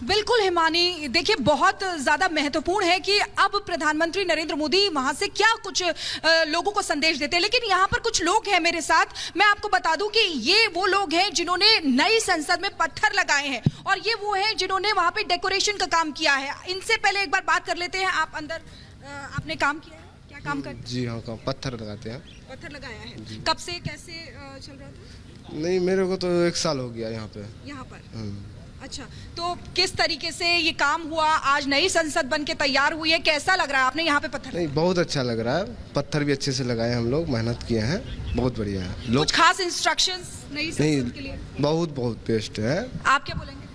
बिल्कुल हिमानी, देखिए बहुत ज़्यादा महत्वपूर्ण है कि अब प्रधानमंत्री नरेंद्र मोदी वहाँ से क्या कुछ लोगों को संदेश देते हैं। लेकिन यहाँ पर कुछ लोग हैं मेरे साथ, मैं आपको बता दूं कि ये वो लोग हैं जिन्होंने नई संसद में पत्थर लगाए हैं और ये वो हैं जिन्होंने वहाँ पे डेकोरेशन का काम किया है। इनसे पहले एक बार बात कर लेते हैं। आप अंदर आपने काम किया है, क्या काम करते हैं? जी हाँ, पत्थर लगाते हैं। पत्थर लगाया है, कब से कैसे चल रहा था? नहीं, मेरे को तो 1 साल हो गया यहाँ पे। यहाँ पर अच्छा, तो किस तरीके से ये काम हुआ? आज नई संसद बन के तैयार हुई है, कैसा लग रहा है? आपने यहाँ पे पत्थर नहीं, बहुत अच्छा लग रहा है। पत्थर भी अच्छे से लगाए, हम लोग मेहनत किए हैं, बहुत बढ़िया है। कुछ खास इंस्ट्रक्शंस नई संसद के लिए? बहुत बेस्ट है। आप क्या बोलेंगे?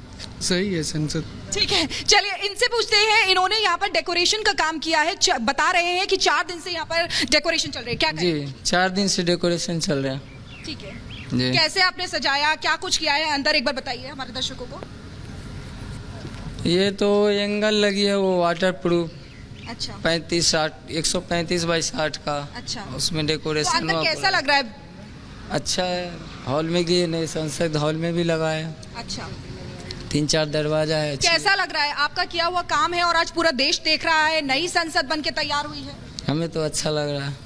सही है संसद। ठीक है, चलिए इनसे पूछते हैं। इन्होंने यहाँ पर डेकोरेशन का काम किया है, बता रहे हैं कि 4 दिन से यहाँ पर डेकोरेशन चल रही है। क्या जी, 4 दिन से डेकोरेशन चल रहा है। ठीक है जी। कैसे आपने सजाया, क्या कुछ किया है अंदर, एक बार बताइए हमारे दर्शकों को। ये तो एंगल लगी है वो वाटर प्रूफ। अच्छा, 135 बाई 60 का। अच्छा, उसमें तो डेकोरेशन अंदर कैसा लग रहा है? अच्छा है। हॉल में गए नहीं, संसद हॉल में भी लगाया। अच्छा, 3-4 दरवाजा है। कैसा लग रहा है? आपका किया हुआ काम है और आज पूरा देश देख रहा है, नई संसद बन के तैयार हुई है। हमें तो अच्छा लग रहा है।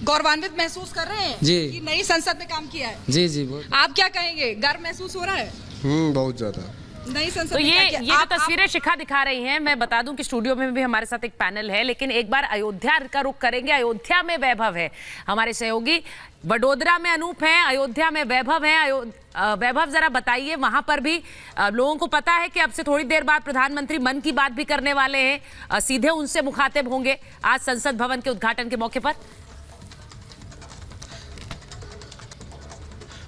गौरवान्वित महसूस कर रहे हैं जी कि नई संसद में काम किया है? जी जी, बहुत। आप क्या कहेंगे, गर्व महसूस हो रहा है? बहुत ज्यादा। नई संसद तो में ये क्या जो तस्वीरें शिखा दिखा रही हैं, मैं बता दूं कि स्टूडियो में भी हमारे साथ एक पैनल है, लेकिन एक बार अयोध्या का रुख करेंगे। अयोध्या में वैभव है, हमारे सहयोगी वडोदरा में अनूप हैं, अयोध्या में वैभव हैं। वैभव, जरा बताइए, वहां पर भी लोगों को पता है कि अब से थोड़ी देर बाद प्रधानमंत्री मन की बात भी करने वाले हैं, सीधे उनसे मुखातिब होंगे आज संसद भवन के उद्घाटन के मौके पर।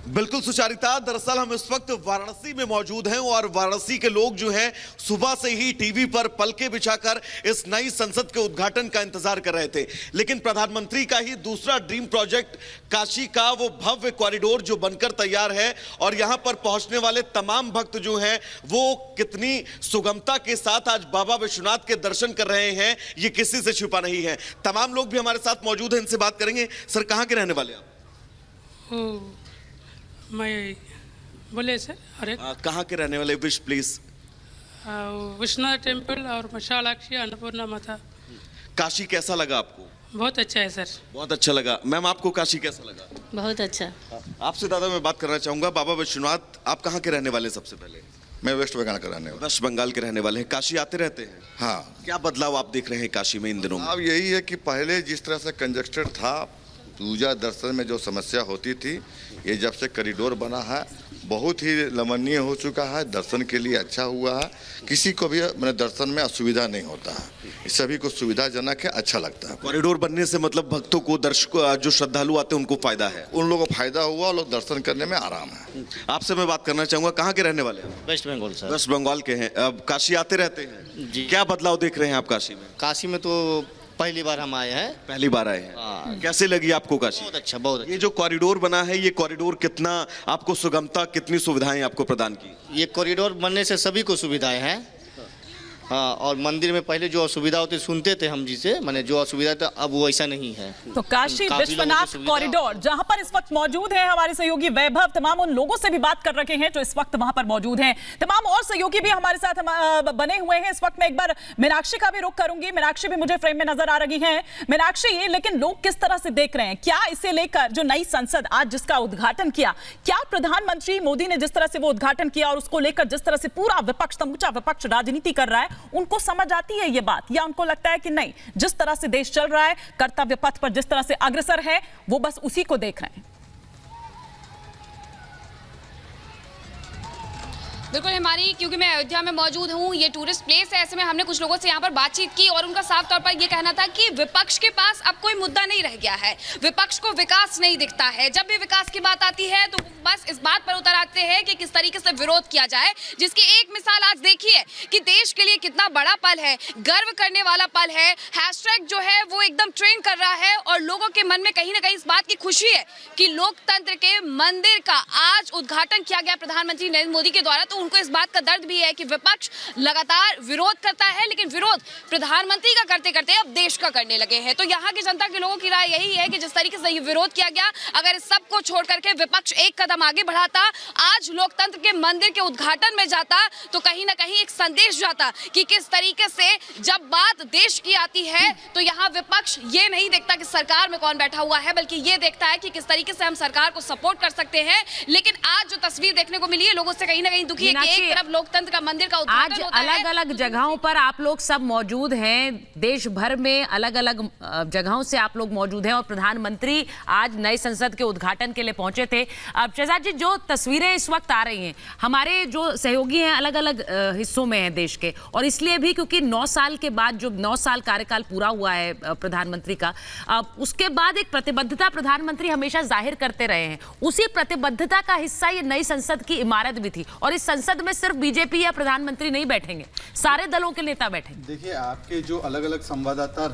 बिल्कुल सुचारिता, दरअसल हम इस वक्त वाराणसी में मौजूद हैं और वाराणसी के लोग जो हैं सुबह से ही टीवी पर पलके बिछाकर इस नई संसद के उद्घाटन का इंतजार कर रहे थे। लेकिन प्रधानमंत्री का ही दूसरा ड्रीम प्रोजेक्ट काशी का वो भव्य कॉरिडोर जो बनकर तैयार है और यहां पर पहुंचने वाले तमाम भक्त जो हैं वो कितनी सुगमता के साथ आज बाबा विश्वनाथ के दर्शन कर रहे हैं, ये किसी से छुपा नहीं है। तमाम लोग भी हमारे साथ मौजूद हैं, इनसे बात करेंगे। सर, कहां के रहने वाले आप? मैं बोले सर, अरे कहाँ के रहने वाले? Wish please. विश्वनाथ टेम्पल और मशालाक्षी अन्नपूर्णा माता। काशी कैसा लगा आपको? बहुत अच्छा है सर। बहुत अच्छा लगा। मैम, आपको काशी कैसा लगा? बहुत अच्छा। आपसे दादा मैं बात करना चाहूंगा। बाबा विश्वनाथ, आप कहाँ के रहने वाले? सबसे पहले मैं वेस्ट बंगाल का रहने वाला। वेस्ट बंगाल के रहने वाले हैं। काशी आते रहते हैं? हाँ। क्या बदलाव आप देख रहे हैं काशी में इन दिनों में? अब यही है कि पहले जिस तरह से कंजस्टेड था, पूजा दर्शन में जो समस्या होती थी, ये जब से कॉरिडोर बना है बहुत ही नमनीय हो चुका है। दर्शन के लिए अच्छा हुआ है, किसी को भी मैंने दर्शन में असुविधा नहीं होता है, सभी को सुविधाजनक है, अच्छा लगता है। कॉरिडोर बनने से मतलब भक्तों को, दर्शकों, जो श्रद्धालु आते हैं उनको फायदा है? उन लोगों को फायदा हुआ, लोग दर्शन करने में आराम है। आपसे मैं बात करना चाहूंगा, कहाँ के रहने वाले हैं? वेस्ट बंगाल सर। वेस्ट बंगाल के हैं। अब काशी आते रहते हैं जी। क्या बदलाव देख रहे हैं आप काशी में? काशी में तो पहली बार हम आए हैं। पहली बार आए हैं। कैसे लगी आपको काशी? बहुत अच्छा, बहुत अच्छा। ये जो कॉरिडोर बना है, ये कॉरिडोर कितना आपको सुगमता, कितनी सुविधाएं आपको प्रदान की? ये कॉरिडोर बनने से सभी को सुविधाएं हैं। हाँ, और मंदिर में पहले जो असुविधा होती सुनते थे हम जी से, मैंने जो असुविधा था, अब वो ऐसा नहीं है। तो काशी विश्वनाथ कॉरिडोर जहां पर इस वक्त मौजूद है हमारे सहयोगी वैभव, तमाम उन लोगों से भी बात कर रखे हैं जो इस वक्त वहां पर मौजूद हैं। तमाम और सहयोगी भी हमारे साथ बने हुए हैं। इस वक्त मैं एक बार मीनाक्षी का भी रुख करूंगी। मीनाक्षी भी मुझे फ्रेम में नजर आ रही है। मीनाक्षी, लेकिन लोग किस तरह से देख रहे हैं, क्या इसे लेकर जो नई संसद आज जिसका उद्घाटन किया, क्या प्रधानमंत्री मोदी ने जिस तरह से वो उद्घाटन किया और उसको लेकर जिस तरह से पूरा विपक्ष, समूचा विपक्ष राजनीति कर रहा है, उनको समझ आती है ये बात, या उनको लगता है कि नहीं, जिस तरह से देश चल रहा है, कर्तव्य पथ पर जिस तरह से अग्रसर है, वो बस उसी को देख रहे हैं? बिल्कुल हिमानी, क्योंकि मैं अयोध्या में मौजूद हूँ, ये टूरिस्ट प्लेस है, ऐसे में हमने कुछ लोगों से यहाँ पर बातचीत की और उनका साफ तौर पर ये कहना था कि विपक्ष के पास अब कोई मुद्दा नहीं रह गया है। विपक्ष को विकास नहीं दिखता है। जब भी विकास की बात आती है तो बस इस बात पर उतर आते हैं कि किस तरीके से विरोध किया जाए, जिसकी एक मिसाल आज देखिए कि देश के लिए कितना बड़ा पल है, गर्व करने वाला पल है। हैशटैग जो है वो एकदम ट्रेंड कर रहा है और लोगों के मन में कहीं ना कहीं इस बात की खुशी है कि लोकतंत्र के मंदिर का आज उद्घाटन किया गया प्रधानमंत्री नरेंद्र मोदी के द्वारा। तो उनको इस बात का दर्द भी है कि विपक्ष लगातार विरोध करता है, लेकिन विरोध प्रधानमंत्री का करते करते अब देश का करने लगे हैं। तो यहाँ की जनता के लोगों की राय यही है कि जिस तरीके से ये विरोध किया गया, अगर इस सब को छोड़ करके विपक्ष एक कदम आगे बढ़ाता, आज लोकतंत्र के मंदिर के उद्घाटन में जाता, तो कहीं ना कहीं एक संदेश जाता कि किस तरीके से जब बात देश की आती है तो यहाँ विपक्ष ये नहीं देखता कि सरकार में कौन बैठा हुआ है, बल्कि ये देखता है कि किस तरीके से हम सरकार को सपोर्ट कर सकते हैं। लेकिन आज जो तस्वीर देखने को मिली है, लोगों से कहीं ना कहीं दुखी है कि एक तरफ लोकतंत्र का मंदिर का उद्घाटन आज होता है, अलग अलग जगहों पर आप लोग सब मौजूद हैं, देश भर में अलग अलग जगहों से आप लोग मौजूद हैं और प्रधानमंत्री आज नए संसद के उद्घाटन के लिए पहुंचे थे। अब शहजाद जी, जो तस्वीरें इस वक्त आ रही हैं, हमारे जो सहयोगी हैं अलग अलग हिस्सों में हैं देश के, और इसलिए भी क्योंकि 9 साल के बाद जो 9 साल कार्यकाल पूरा हुआ है प्रधानमंत्री का, उसके बाद एक प्रतिबद्धता प्रधानमंत्री हमेशा जाहिर करते रहे हैं। उसी प्रतिबद्धता का हिस्सा ये नई संसद की इमारत भी थी, और इस संसद में सिर्फ बीजेपी या प्रधानमंत्री नहीं बैठेंगे, सारे दलों के नेता बैठेंगे। देखिए, आपके जो अलग अलग संवाददाता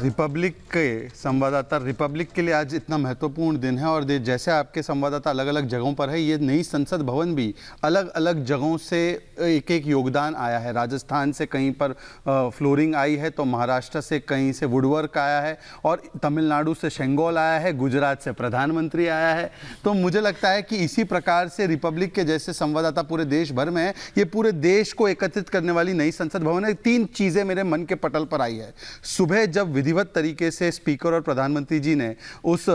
रिपब्लिक के लिए आज इतना महत्वपूर्ण दिन है, और जैसे आपके संवाददाता अलग अलग जगहों पर है, ये नई संसद भवन भी अलग अलग जगहों से एक एक योगदान आया है। राजस्थान से कहीं पर फ्लोरिंग आई है, तो महाराष्ट्र से कहीं से वुडवर्क आया है, और तमिलनाडु से शेंगोल आया है, गुजरात से प्रधानमंत्री आया है। तो मुझे लगता है कि इसी प्रकार से रिपब्लिक के जैसे संवाददाता पूरे देश भर में है। ये पूरे देश को एकत्रित करने वाली नई संसद भवन है। 3 चीजें मेरे मन के पटल पर आई है। सुबह जब विधिवत तरीके से स्पीकर और प्रधानमंत्री जी ने उस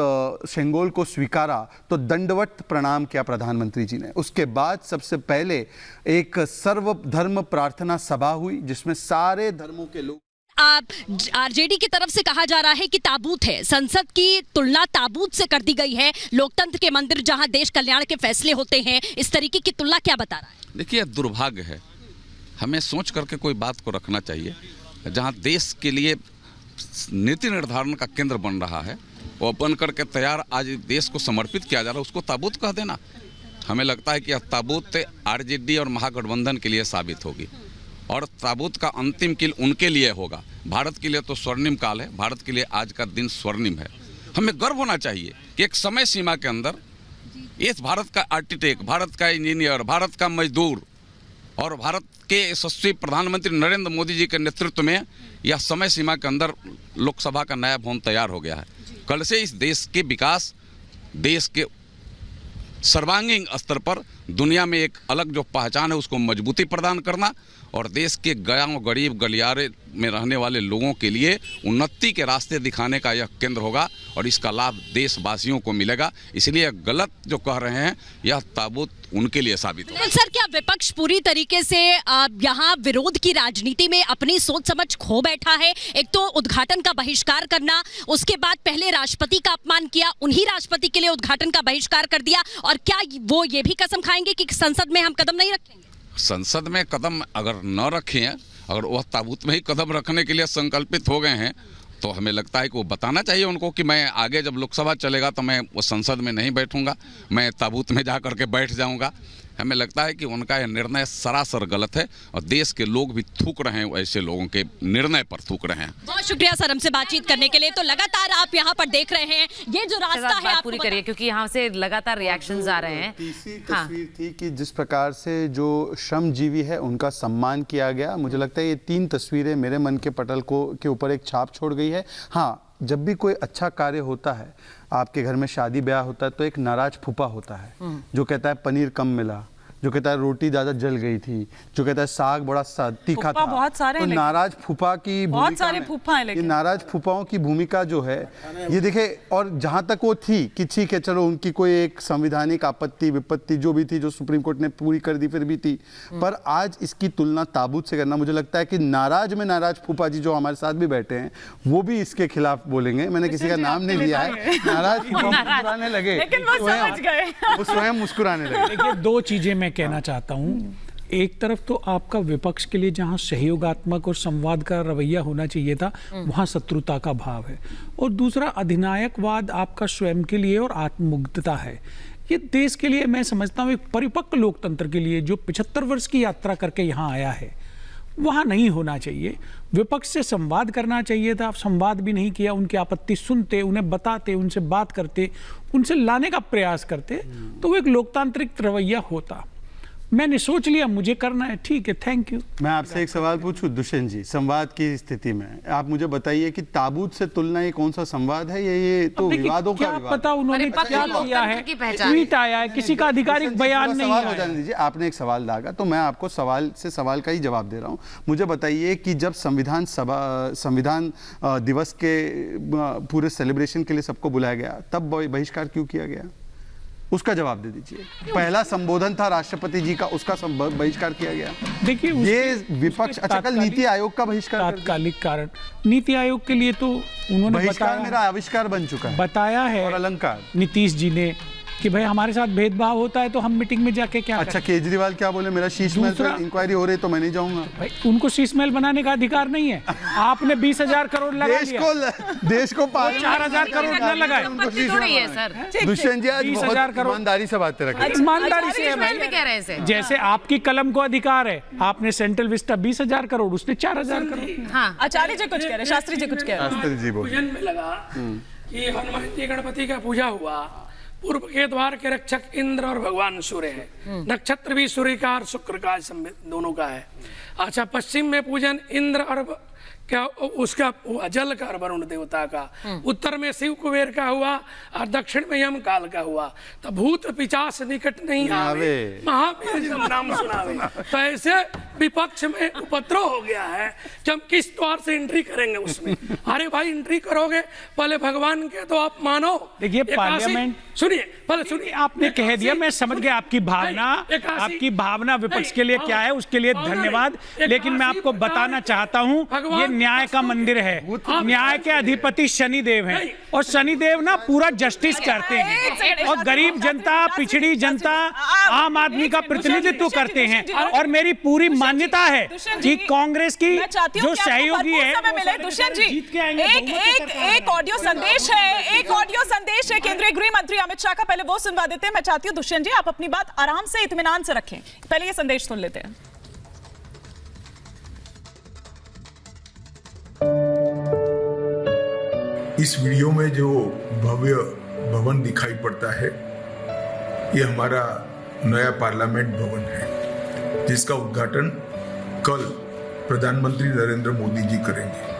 शेंगोल को स्वीकारा, तो दंडवत प्रणाम किया प्रधानमंत्री जी ने। उसके बाद सबसे पहले एक सर्वधर्म प्रार्थना सभा हुई, जिसमें सारे धर्मों के लोग। आरजेडी की तरफ से कहा जा रहा है कि ताबूत है, संसद की तुलना ताबूत से कर दी गई है, लोकतंत्र के मंदिर जहां देश कल्याण के फैसले होते हैं, इस तरीके की तुलना क्या बता रहा है? देखिए, दुर्भाग्य है, हमें सोच करके कोई बात को रखना चाहिए। जहां देश के लिए नीति निर्धारण का केंद्र बन रहा है, वो बन करके तैयार आज देश को समर्पित किया जा रहा है, उसको ताबूत कह देना, हमें लगता है कि यह ताबूत आरजेडी और महागठबंधन के लिए साबित होगी, और ताबूत का अंतिम कील उनके लिए होगा। भारत के लिए तो स्वर्णिम काल है, भारत के लिए आज का दिन स्वर्णिम है। हमें गर्व होना चाहिए कि एक समय सीमा के अंदर इस भारत का आर्किटेक्ट, भारत का इंजीनियर, भारत का मजदूर और भारत के यशस्वी प्रधानमंत्री नरेंद्र मोदी जी के नेतृत्व में यह समय सीमा के अंदर लोकसभा का नया भवन तैयार हो गया है। कल से इस देश के विकास, देश के सर्वांगीण स्तर पर दुनिया में एक अलग जो पहचान है उसको मजबूती प्रदान करना, और देश के गांव, गरीब, गलियारे में रहने वाले लोगों के लिए उन्नति के रास्ते दिखाने का यह केंद्र होगा, और इसका लाभ देशवासियों को मिलेगा। इसलिए गलत जो कह रहे हैं, यह ताबूत उनके लिए साबित होगा। सर, क्या विपक्ष पूरी तरीके से यहाँ विरोध की राजनीति में अपनी सोच समझ खो बैठा है? एक तो उद्घाटन का बहिष्कार करना, उसके बाद पहले राष्ट्रपति का अपमान किया, उन्हीं राष्ट्रपति के लिए उद्घाटन का बहिष्कार कर दिया, और क्या वो ये भी कसम खाएंगे कि संसद में हम कदम नहीं रखेंगे? संसद में कदम अगर न रखें, अगर वह ताबूत में ही कदम रखने के लिए संकल्पित हो गए हैं, तो हमें लगता है कि वो बताना चाहिए उनको कि मैं आगे जब लोकसभा चलेगा तो मैं वो संसद में नहीं बैठूंगा, मैं ताबूत में जा करके बैठ जाऊंगा। हमें लगता है कि उनका यह निर्णय सरासर गलत है, और देश के लोग भी थूक रहे हैं, ऐसे लोगों के निर्णय पर थूक रहे हैं। बहुत शुक्रिया सर हमसे बातचीत करने के लिए। तो लगातार आप यहाँ पर देख रहे हैं, ये जो रास्ता है, आप पूरी करिए क्योंकि यहाँ से लगातार रिएक्शंस आ रहे हैं। तीसरी तस्वीर थी कि जिस प्रकार से जो श्रमजीवी है उनका सम्मान किया गया। मुझे लगता है ये 3 तस्वीरें मेरे मन के पटल के ऊपर एक छाप छोड़ गई है। हाँ, जब भी कोई अच्छा कार्य होता है, आपके घर में शादी ब्याह होता है, तो एक नाराज फूफा होता है जो कहता है पनीर कम मिला, जो कहता है रोटी ज्यादा जल गई थी, जो कहता है साग बड़ा तीखा था। बहुत सारे तो नाराज फूफा की बहुत सारे फूफा हैं, लेकिन ये नाराज फूफाओं की भूमिका जो है, ये देखे, और जहां तक वो थी कि ठीक है चलो उनकी कोई एक संवैधानिक आपत्ति विपत्ति जो भी थी, जो सुप्रीम कोर्ट ने पूरी कर दी, फिर भी थी, पर आज इसकी तुलना ताबूत से करना, मुझे लगता है कि नाराज में नाराज फूफा जी जो हमारे साथ भी बैठे हैं, वो भी इसके खिलाफ बोलेंगे। मैंने किसी का नाम नहीं लिया है। नाराज फूफा मुस्कुराने लगे, वो स्वयं मुस्कुराने लगे। देखिए, 2 चीजें मैं कहना चाहता हूं। एक तरफ तो आपका विपक्ष के लिए जहां सहयोगात्मक और संवाद का रवैया होना चाहिए था, वहां शत्रुता का भाव है, और दूसरा अधिनायकवाद आपका स्वयं के लिए और आत्ममुग्धता है। ये देश के लिए मैं समझता हूं एक परिपक्व लोकतंत्र के लिए जो 75 वर्ष की यात्रा करके यहाँ आया है, वहाँ नहीं होना चाहिए। विपक्ष से संवाद करना चाहिए था, आप संवाद भी नहीं किया। उनकी आपत्ति सुनते, उन्हें बताते, उनसे बात करते, उनसे लाने का प्रयास करते, तो वो एक लोकतांत्रिक रवैया होता। मैंने सोच लिया मुझे करना है, ठीक है, थैंक यू। मैं आपसे एक सवाल पूछूं दुष्यंत जी, संवाद की स्थिति में आप मुझे बताइए कि ताबूत से तुलना ये कौन सा संवाद है? ये तो विवादों का विवाद। पता उन्होंने क्या किया है, ट्वीट आया है, किसी का आधिकारिक बयान नहीं हो जाने दीजिए। आपने एक सवाल दागा तो मैं आपको सवाल का ही जवाब दे रहा हूँ। मुझे बताइए कि जब संविधान दिवस के पूरे सेलिब्रेशन के लिए सबको बुलाया गया तब बहिष्कार क्यों किया गया? उसका जवाब दे दीजिए। पहला संबोधन था राष्ट्रपति जी का, उसका बहिष्कार किया गया। देखिए ये विपक्ष, अच्छा कल नीति आयोग का बहिष्कार, तात्कालिक कारण नीति आयोग के लिए तो उन्होंने बहिष्कार मेरा आविष्कार बन चुका है, बताया है और अलंकार नीतीश जी ने कि भाई हमारे साथ भेदभाव होता है तो हम मीटिंग में जाके क्या अच्छा केजरीवाल क्या बोले, मेरा शीश महल पर इंक्वायरी हो रही तो मैं नहीं जाऊंगा। भाई उनको शीश महल बनाने का अधिकार नहीं है। आपने 20,000 करोड़ लगा देश को 4,000 करोड़ न लगाए। दुष्यंत जी आज बहुत ईमानदारी से बातें रखें। ईमानदारी से जैसे आपकी कलम को अधिकार है, आपने सेंट्रल विस्टा 20,000 करोड़, उसने 4,000 करोड़। हाँ आचार्य जी कुछ कह रहे, शास्त्री जी कुछ कह रहे। शास्त्री जी बोल पूजन में लगा कि हनुमान गणपति का पूजा हुआ, पूर्व के द्वार के रक्षक इंद्र और भगवान सूर्य है, नक्षत्र भी सूर्य का और शुक्र का दोनों का है। अच्छा पश्चिम में पूजन इंद्र और क्या उसका जल का और वरुण देवता का, उत्तर में शिव कुबेर का हुआ और दक्षिण में यम काल का हुआ। तो भूत पिचास निकट नहीं आवे, महावीर जब नाम सुनावे। तो ऐसे विपक्ष में उपद्रव हो गया है कि हम किस द्वार से एंट्री करेंगे उसमें। अरे भाई एंट्री करोगे पहले भगवान के तो आप मानो। देखिए पार्लियामेंट, सुनिए पहले सुनिए, आपने कह दिया, मैं समझ गया आपकी भावना विपक्ष के लिए क्या है, उसके लिए धन्यवाद। लेकिन मैं आपको बताना चाहता हूँ ये न्याय का मंदिर है, न्याय के अधिपति शनिदेव हैं और शनिदेव ना पूरा जस्टिस करते हैं और गरीब जनता, पिछड़ी जनता, आम आदमी का प्रतिनिधित्व करते हैं। और मेरी पूरी मान्यता है कि कांग्रेस की जो सहयोगी है। दुष्यंत जी एक ऑडियो संदेश है, केंद्रीय गृह मंत्री अमित शाह का, पहले वो सुनवा देते हैं। मैं चाहती हूँ दुष्यंत जी आप अपनी बात आराम से इत्मीनान से रखें, पहले ये संदेश सुन लेते हैं। इस वीडियो में जो भव्य भवन दिखाई पड़ता है ये हमारा नया पार्लियामेंट भवन है, जिसका उद्घाटन कल प्रधानमंत्री नरेंद्र मोदी जी करेंगे।